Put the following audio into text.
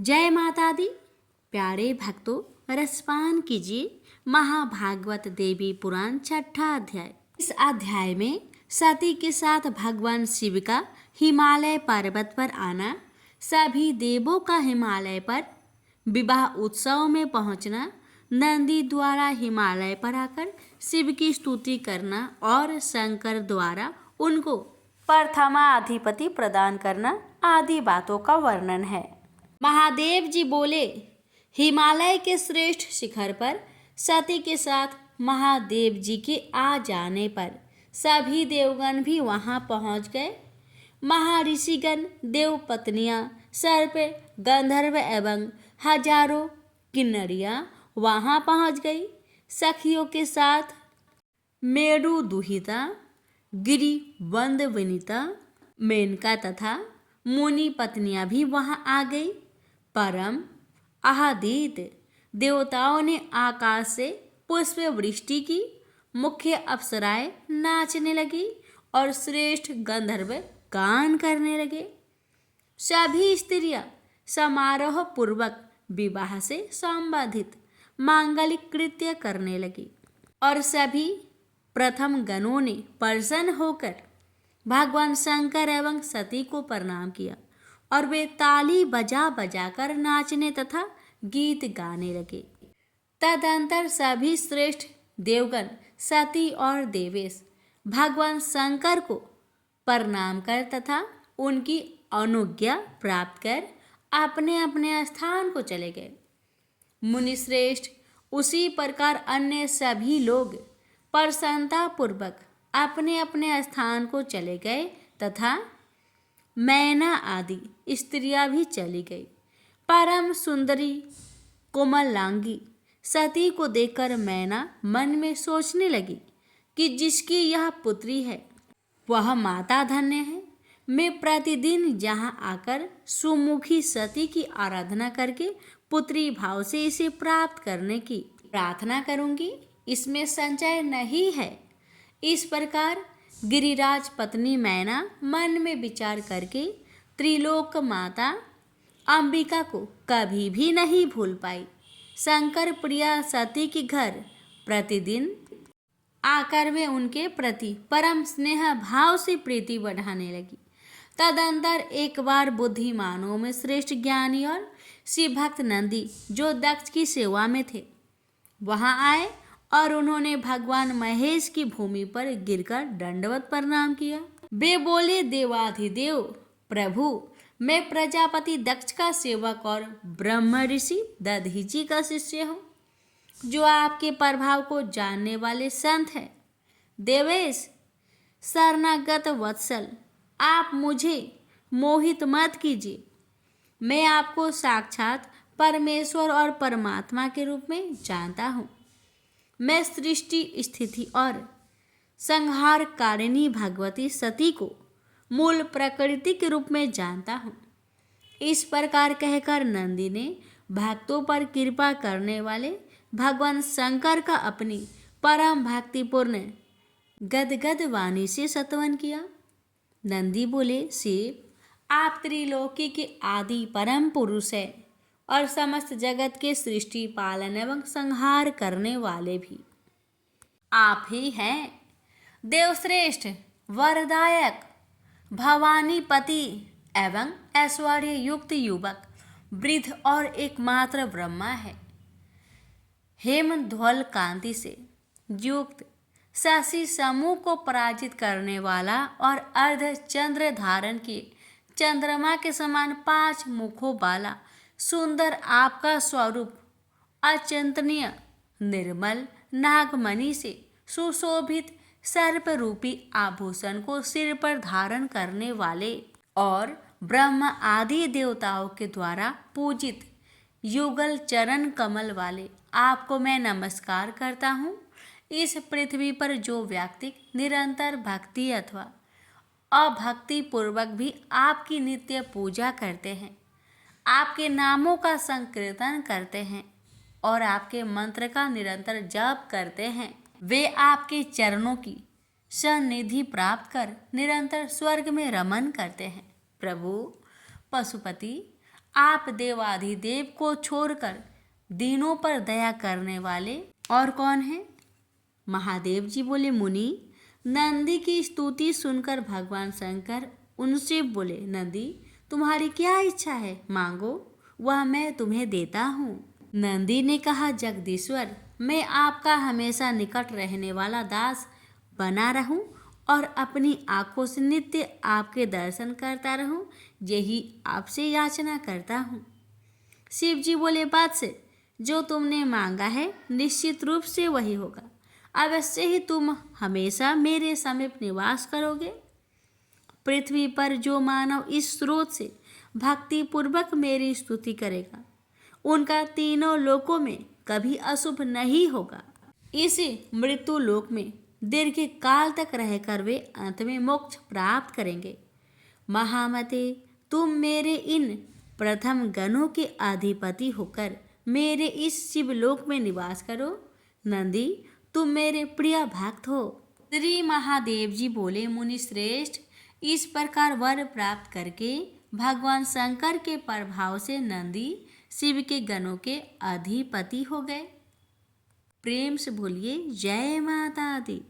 जय माता दी। प्यारे भक्तों, रसपान कीजिए महाभागवत देवी पुराण छठा अध्याय। इस अध्याय में सती के साथ भगवान शिव का हिमालय पर्वत पर आना, सभी देवों का हिमालय पर विवाह उत्सव में पहुंचना, नंदी द्वारा हिमालय पर आकर शिव की स्तुति करना और शंकर द्वारा उनको प्रथमाधिपति प्रदान करना आदि बातों का वर्णन है। महादेव जी बोले, हिमालय के श्रेष्ठ शिखर पर सती के साथ महादेव जी के आ जाने पर सभी देवगण भी वहां पहुंच गए। महर्षिगण, देव पत्नियां, सर्प, गंधर्व एवं हजारों किन्नरियां वहां पहुंच गई। सखियों के साथ मेरु दुहिता, गिरि वंद वनिता, मेनका तथा मुनि पत्नियां भी वहां आ गई। परम आदित्य देवताओं ने आकाश से पुष्प वृष्टि की, मुख्य अप्सराएं नाचने लगी और श्रेष्ठ गंधर्व गान करने लगे। सभी स्त्रियां समारोह पूर्वक विवाह से संबंधित मांगलिक कृत्य करने लगी और सभी प्रथम गणों ने प्रसन्न होकर भगवान शंकर एवं सती को प्रणाम किया और वे ताली बजा बजाकर नाचने तथा गीत गाने लगे। तदंतर सभी श्रेष्ठ देवगण सती और देवेश भगवान शंकर को प्रणाम कर तथा उनकी अनुज्ञा प्राप्त कर अपने अपने स्थान को चले गए। मुनिश्रेष्ठ उसी प्रकार अन्य सभी लोग प्रसन्नता पूर्वक अपने अपने स्थान को चले गए तथा मैना आदि स्त्रियां भी चली गई। परम सुंदरी कोमलांगी सती को देखकर मैना मन में सोचने लगी कि जिसकी यह पुत्री है वह माता धन्य है। मैं प्रतिदिन यहाँ आकर सुमुखी सती की आराधना करके पुत्री भाव से इसे प्राप्त करने की प्रार्थना करूंगी, इसमें संचय नहीं है। इस प्रकार गिरिराज पत्नी मैना मन में विचार करके त्रिलोक माता अंबिका को कभी भी नहीं भूल पाई। शंकर प्रिया सती के घर प्रतिदिन आकर वे उनके प्रति परम स्नेह भाव से प्रीति बढ़ाने लगी। तदंतर एक बार बुद्धिमानों में श्रेष्ठ ज्ञानी और शिव भक्त नंदी जो दक्ष की सेवा में थे वहां आए और उन्होंने भगवान महेश की भूमि पर गिरकर दंडवत प्रणाम किया। वे बोले, देवाधिदेव प्रभु, मैं प्रजापति दक्ष का सेवक और ब्रह्म ऋषि दधीची का शिष्य हूँ, जो आपके प्रभाव को जानने वाले संत हैं। देवेश शरणागत वत्सल, आप मुझे मोहित मत कीजिए। मैं आपको साक्षात परमेश्वर और परमात्मा के रूप में जानता हूँ। मैं सृष्टि स्थिति और संहारकारिणी भगवती सती को मूल प्रकृति के रूप में जानता हूँ। इस प्रकार कहकर नंदी ने भक्तों पर कृपा करने वाले भगवान शंकर का अपनी परम भक्तिपूर्ण गदगद वाणी से स्तवन किया। नंदी बोले, शिव, आप त्रिलोकी के आदि परम पुरुष है और समस्त जगत के सृष्टि पालन एवं संहार करने वाले भी आप ही हैं। देवश्रेष्ठ, वरदायक, भवानीपति एवं ऐश्वर्य युक्त युवक, वृद्ध और एकमात्र ब्रह्मा है। हेमध्वल कांति से युक्त शशि समूह को पराजित करने वाला और अर्ध चंद्र धारण किए चंद्रमा के समान 5 मुखों वाला सुंदर आपका स्वरूप अचिंतनीय निर्मल नागमणि से सुशोभित सर्प रूपी आभूषण को सिर पर धारण करने वाले और ब्रह्म आदि देवताओं के द्वारा पूजित युगल चरण कमल वाले आपको मैं नमस्कार करता हूँ। इस पृथ्वी पर जो व्यक्ति निरंतर भक्ति अथवा अभक्ति पूर्वक भी आपकी नित्य पूजा करते हैं, आपके नामों का संकीर्तन करते हैं और आपके मंत्र का निरंतर जप करते हैं, वे आपके चरणों की सन्निधि प्राप्त कर निरंतर स्वर्ग में रमन करते हैं। प्रभु पशुपति, आप देवाधिदेव को छोड़कर दीनों पर दया करने वाले और कौन है? महादेव जी बोले, मुनि। नंदी की स्तुति सुनकर भगवान शंकर उनसे बोले, नंदी तुम्हारी क्या इच्छा है, मांगो, वह मैं तुम्हें देता हूँ। नंदी ने कहा, जगदीश्वर, मैं आपका हमेशा निकट रहने वाला दास बना रहूं और अपनी आंखों से नित्य आपके दर्शन करता रहूं, यही आपसे याचना करता हूँ। शिव जी बोले, बात से जो तुमने मांगा है निश्चित रूप से वही होगा। अवश्य ही तुम हमेशा मेरे समीप निवास करोगे। पृथ्वी पर जो मानव इस स्रोत से भक्ति पूर्वक मेरी स्तुति करेगा, उनका तीनों लोकों में कभी अशुभ नहीं होगा। इस मृत्यु लोक में दीर्घ काल तक रहकर वे अंत में मोक्ष प्राप्त करेंगे। महामते, तुम मेरे इन प्रथम गणों के अधिपति होकर मेरे इस शिवलोक में निवास करो। नंदी, तुम मेरे प्रिय भक्त हो। श्री महादेव जी बोले, मुनि श्रेष्ठ, इस प्रकार वर प्राप्त करके भगवान शंकर के प्रभाव से नंदी शिव के गणों के अधिपति हो गए। प्रेम से बोलिए, जय माता दी।